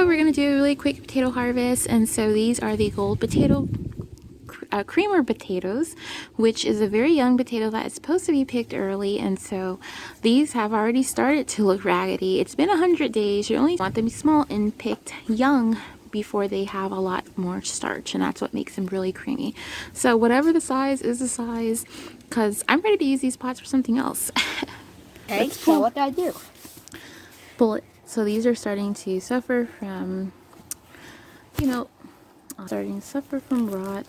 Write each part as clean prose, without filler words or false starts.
So we're gonna do a really quick potato harvest, and so these are the gold potato creamer potatoes, which is a very young potato that is supposed to be picked early, and so these have already started to look raggedy. It's been 100 days. You only want them small and picked young before they have a lot more starch, and that's what makes them really creamy. So whatever the size is the size, because I'm ready to use these pots for something else. Okay, so what do I do? Bullet. So these are starting to suffer from, starting to suffer from rot.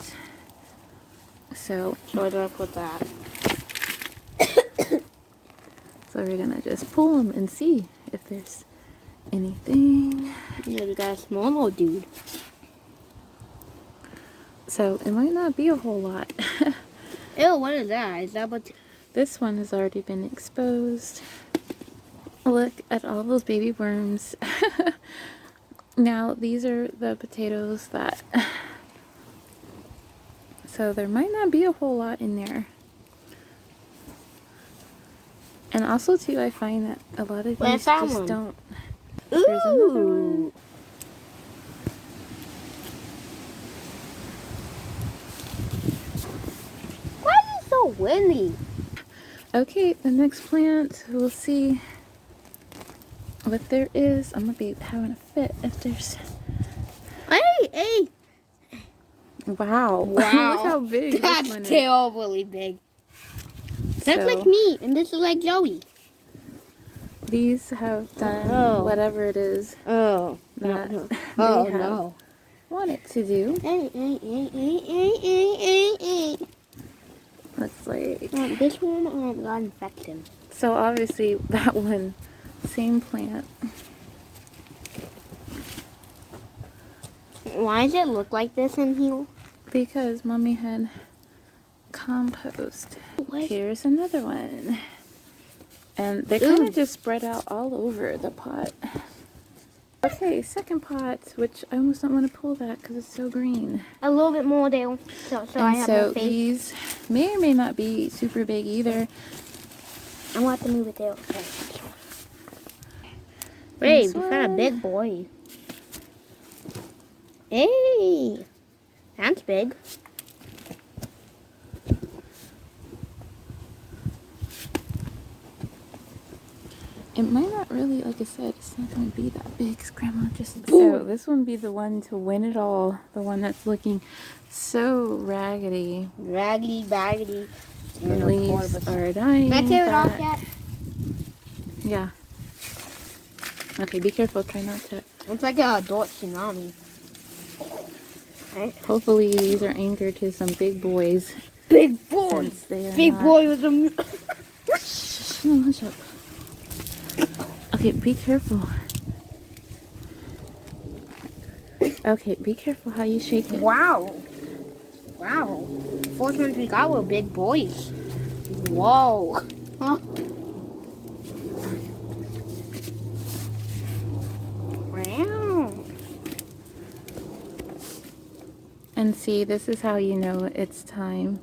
So where do I put that? So we're gonna just pull them and see if there's anything. Yeah, we got a small little dude. So it might not be a whole lot. Ew, what is that? Is that what? This one has already been exposed. Look at all those baby worms. Now these are the potatoes that, so there might not be a whole lot in there. And also too, I find that a lot of these just don't. There's another one. Why is it so windy? Okay, the next plant, we'll see what there is. I'm gonna be having a fit if there's. Hey! Wow. Look how big That's this one is. terribly big. That's So, like me, and this is like Joey. These have done whatever it is that they have wanted to do. Looks like this one got infected. So obviously that one, same plant. Why does it look like this in here? Because mommy had compost. What? Here's another one. And they kind of just spread out all over the pot. Okay, second pot, which I almost don't want to pull that because it's so green. A little bit more there, so I have more faith. These may or may not be super big either. I want to move it there. Okay. Hey, we found a big boy. Hey, that's big. It might not really, like I said, it's not going to be that big. Grandma just... So this one be the one to win it all. The one that's looking so raggedy. Raggedy, baggedy. The leaves are dying. Can I tear it off yet? Yeah. Okay, be careful. Try not to... It's like an adult tsunami. Right. Hopefully these are anchored to some big boys. Big boy! Big boy with a... Shh, no, hush up. Okay, be careful. Okay, be careful how you shake it. Wow. Wow. First ones we got were big boys. Whoa. Huh? Wow. And see, this is how you know it's time.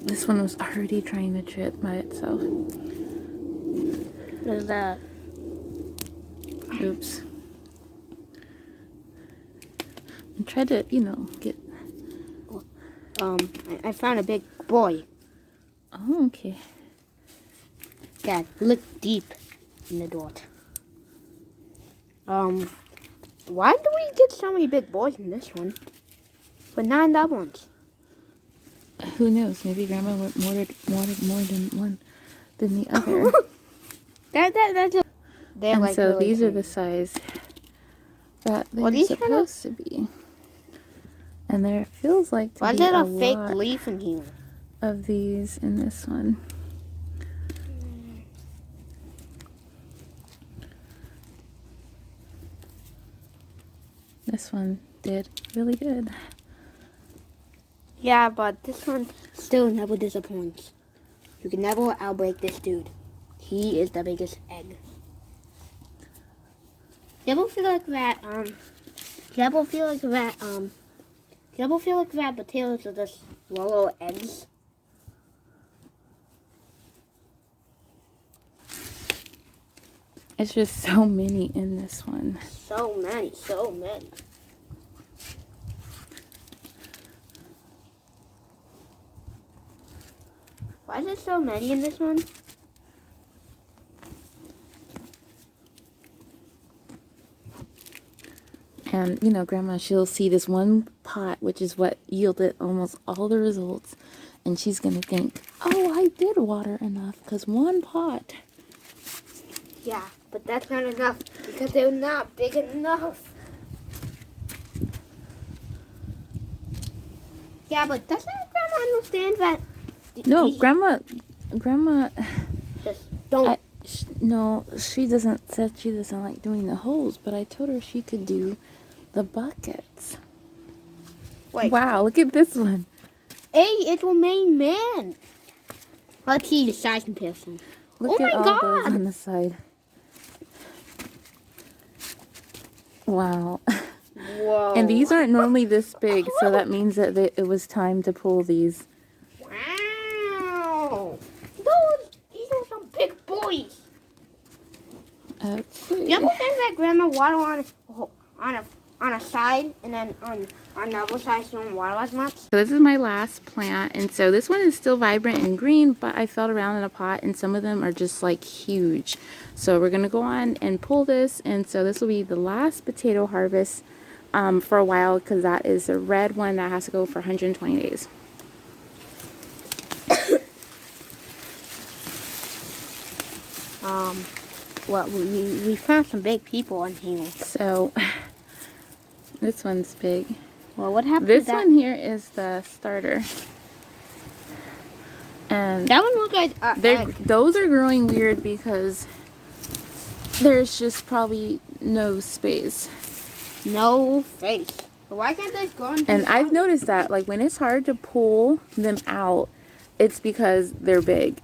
This one was already trying to trip by itself. What is that? Oops. And try to, get... I found a big boy. Oh, okay. Dad, look deep in the dirt. Why do we get so many big boys in this one, but not in that one? Who knows? Maybe Grandma wanted more than one than the other. That's and like so really these tiny. are the size that they're supposed to be. And there feels like to Why is be there a a fake lot leaf in here? of these in this one. This one did really good. Yeah, but this one still never disappoints. You can never outbreak this dude. He is the biggest egg. You ever feel like that, you ever feel like that potatoes are just little eggs? It's just so many in this one. So many, so many. Why is there so many in this one? And, you know, Grandma, she'll see this one pot, which is what yielded almost all the results. And she's going to think, oh, I did water enough because one pot. Yeah, but that's not enough because they're not big enough. Yeah, but doesn't Grandma understand that? No, these Grandma, just don't. no, she doesn't, said she doesn't like doing the holes, but I told her she could do the buckets. Wait. Wow, look at this one. Hey, it's a main man. Let's see the size comparison. Look Oh at my all those God. on the side. Wow. Whoa. And these aren't normally this big, so that means that it was time to pull these. Wow. These are some big boys. Okay. You ever think that Grandma water on a side and then on the other side she don't water as much? So this is my last plant, and so this one is still vibrant and green, but I felt around in a pot, and some of them are just like huge. So we're gonna go on and pull this, and so this will be the last potato harvest for a while, because that is the red one that has to go for 120 days. Well, we found some big people in here. So this one's big. Well, what happened This to that? one here is the starter. And That one looked like egg. those are growing weird because there's just probably no space. No face. But why can't they go into And I've noticed that, like, when it's hard to pull them out, it's because they're big.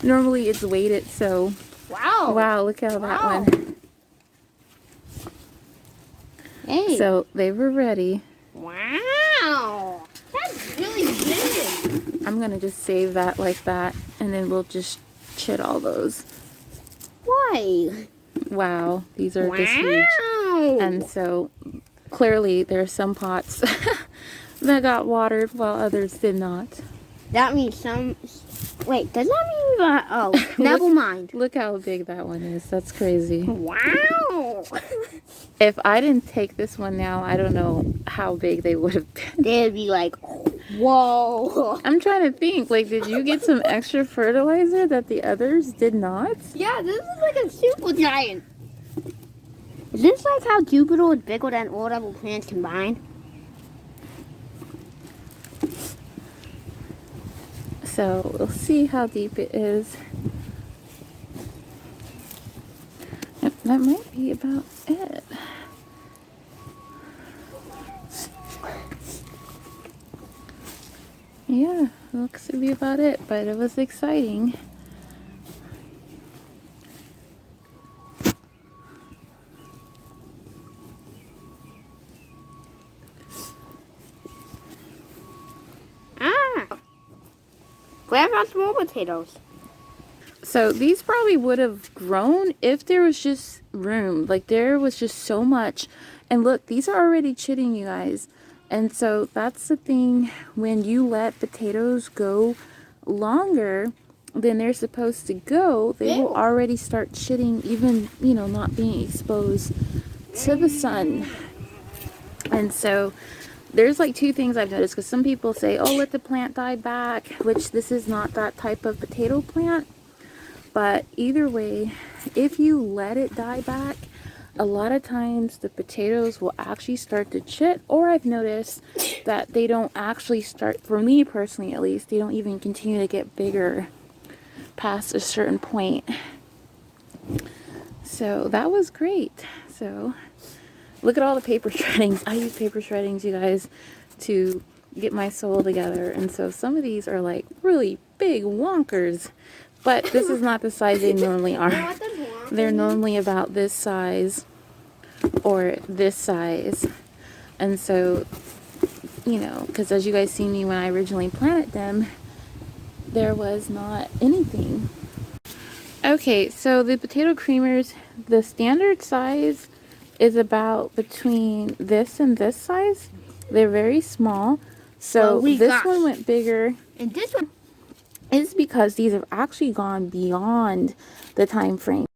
Normally it's weighted, so Wow. wow, look at that Wow. one. Hey. So they were ready. Wow. That's really big. I'm gonna just save that like that, and then we'll just chit all those. Why? Wow, these are just huge. Wow. And so clearly there are some pots that got watered while others did not. That means some. Wait, does that mean we got? Oh, never mind. Look how big that one is. That's crazy. Wow. If I didn't take this one now, I don't know how big they would have been. They'd be like, whoa. I'm trying to think, like, did you get some extra fertilizer that the others did not? Yeah, this is like a super giant. Is this like how Jupiter is bigger than all other planets combined? So we'll see how deep it is. Yep, that might be about it. Yeah, looks to be about it, but it was exciting. Ah. What about small potatoes? So these probably would have grown if there was just room. Like, there was just so much. And look, these are already chitting, you guys. And so that's the thing, when you let potatoes go longer than they're supposed to go, they will already start chitting, even, you know, not being exposed to the sun. And so there's like two things I've noticed, because some people say, oh, let the plant die back, which this is not that type of potato plant. But either way, if you let it die back, a lot of times the potatoes will actually start to chit, or I've noticed that they don't actually start, for me personally at least, they don't even continue to get bigger past a certain point. So that was great. So look at all the paper shreddings. I use paper shreddings, you guys, to get my soil together. And so some of these are like really big wonkers, but this is not the size they normally are. They're normally about this size or this size. And so, you know, because as you guys see me when I originally planted them, there was not anything. Okay, so the potato creamers, the standard size is about between this and this size. They're very small. So Well, we this got- one went bigger. And this one, Is because these have actually gone beyond the time frame.